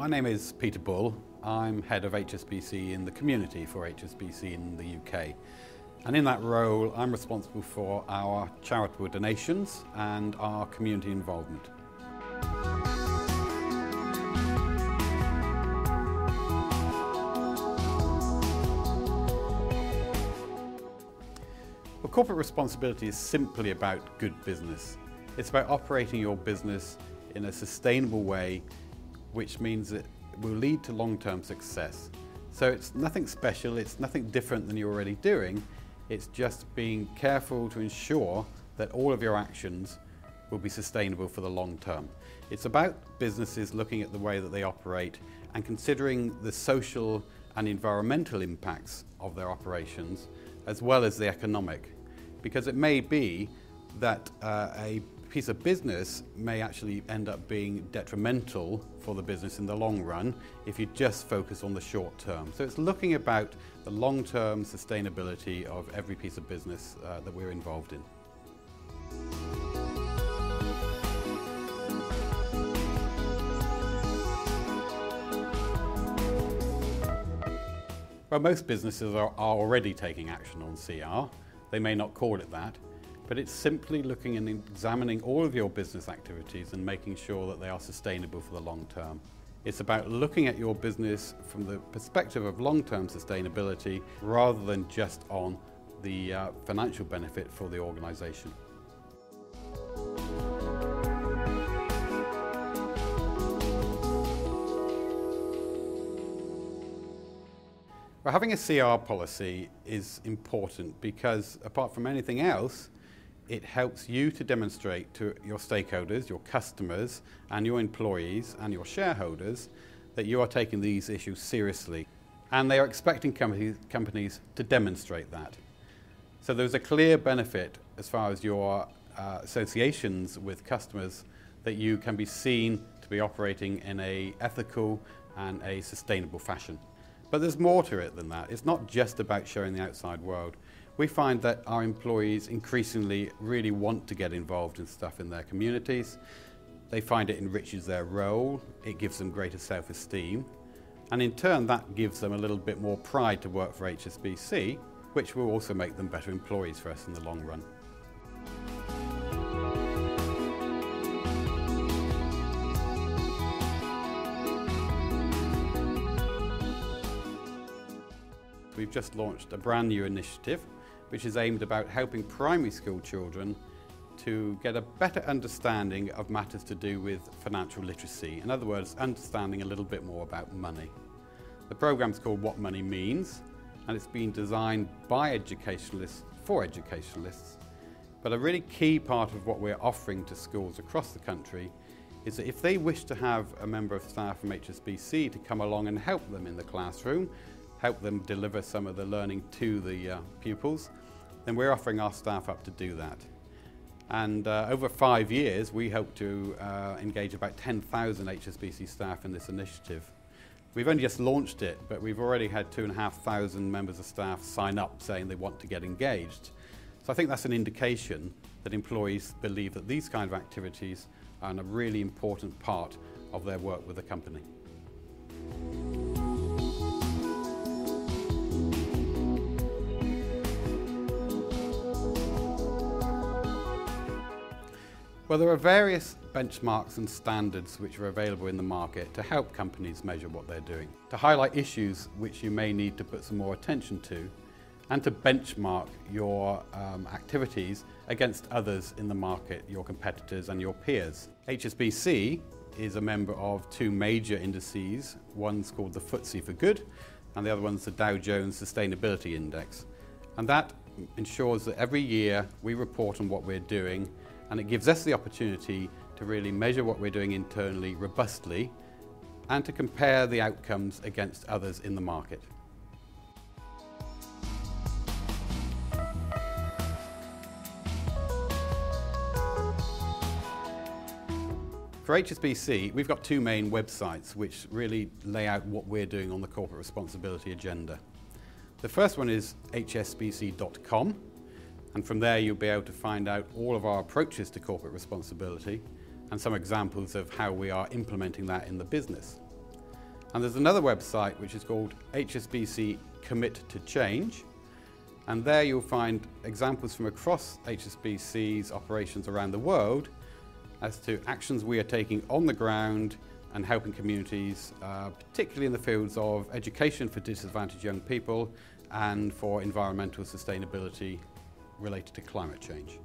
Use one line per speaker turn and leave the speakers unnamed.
name is Peter Bull. I'm head of HSBC in the community for HSBC in the UK. And in that role, I'm responsible for our charitable donations and our community involvement. Well, corporate responsibility is simply about good business. It's about operating your business in a sustainable way, which means it will lead to long-term success. So it's nothing special, it's nothing different than you're already doing. It's just being careful to ensure that all of your actions will be sustainable for the long term. It's about businesses looking at the way that they operate and considering the social and environmental impacts of their operations, as well as the economic. Because it may be that a piece of business may actually end up being detrimental for the business in the long run if you just focus on the short term. So it's looking about the long-term sustainability of every piece of business that we're involved in. Well, most businesses are already taking action on CR. They may not call it that, but it's simply looking and examining all of your business activities and making sure that they are sustainable for the long term. It's about looking at your business from the perspective of long-term sustainability rather than just on the financial benefit for the organisation. Well, having a CR policy is important because, apart from anything else, it helps you to demonstrate to your stakeholders, your customers and your employees and your shareholders that you are taking these issues seriously. And they are expecting companies to demonstrate that. So there's a clear benefit as far as your associations with customers that you can be seen to be operating in an ethical and a sustainable fashion. But there's more to it than that. It's not just about showing the outside world. We find that our employees increasingly really want to get involved in stuff in their communities. They find it enriches their role, it gives them greater self-esteem, and in turn that gives them a little bit more pride to work for HSBC, which will also make them better employees for us in the long run. We've just launched a brand new initiative which is aimed about helping primary school children to get a better understanding of matters to do with financial literacy. In other words, understanding a little bit more about money. The program's called What Money Means, and it's been designed by educationalists for educationalists. But a really key part of what we're offering to schools across the country is that if they wish to have a member of staff from HSBC to come along and help them in the classroom, help them deliver some of the learning to the pupils, then we're offering our staff up to do that. And over 5 years, we hope to engage about 10,000 HSBC staff in this initiative. We've only just launched it, but we've already had 2,500 members of staff sign up saying they want to get engaged. So I think that's an indication that employees believe that these kind of activities are a really important part of their work with the company. Well, there are various benchmarks and standards which are available in the market to help companies measure what they're doing, to highlight issues which you may need to put some more attention to, and to benchmark your activities against others in the market, your competitors and your peers. HSBC is a member of two major indices. One's called the FTSE for Good, and the other one's the Dow Jones Sustainability Index. And that ensures that every year we report on what we're doing, and it gives us the opportunity to really measure what we're doing internally robustly and to compare the outcomes against others in the market. For HSBC, we've got two main websites which really lay out what we're doing on the corporate responsibility agenda. The first one is hsbc.com, and from there you'll be able to find out all of our approaches to corporate responsibility and some examples of how we are implementing that in the business. And there's another website which is called HSBC Commit to Change, and there you'll find examples from across HSBC's operations around the world as to actions we are taking on the ground and helping communities, particularly in the fields of education for disadvantaged young people and for environmental sustainability related to climate change.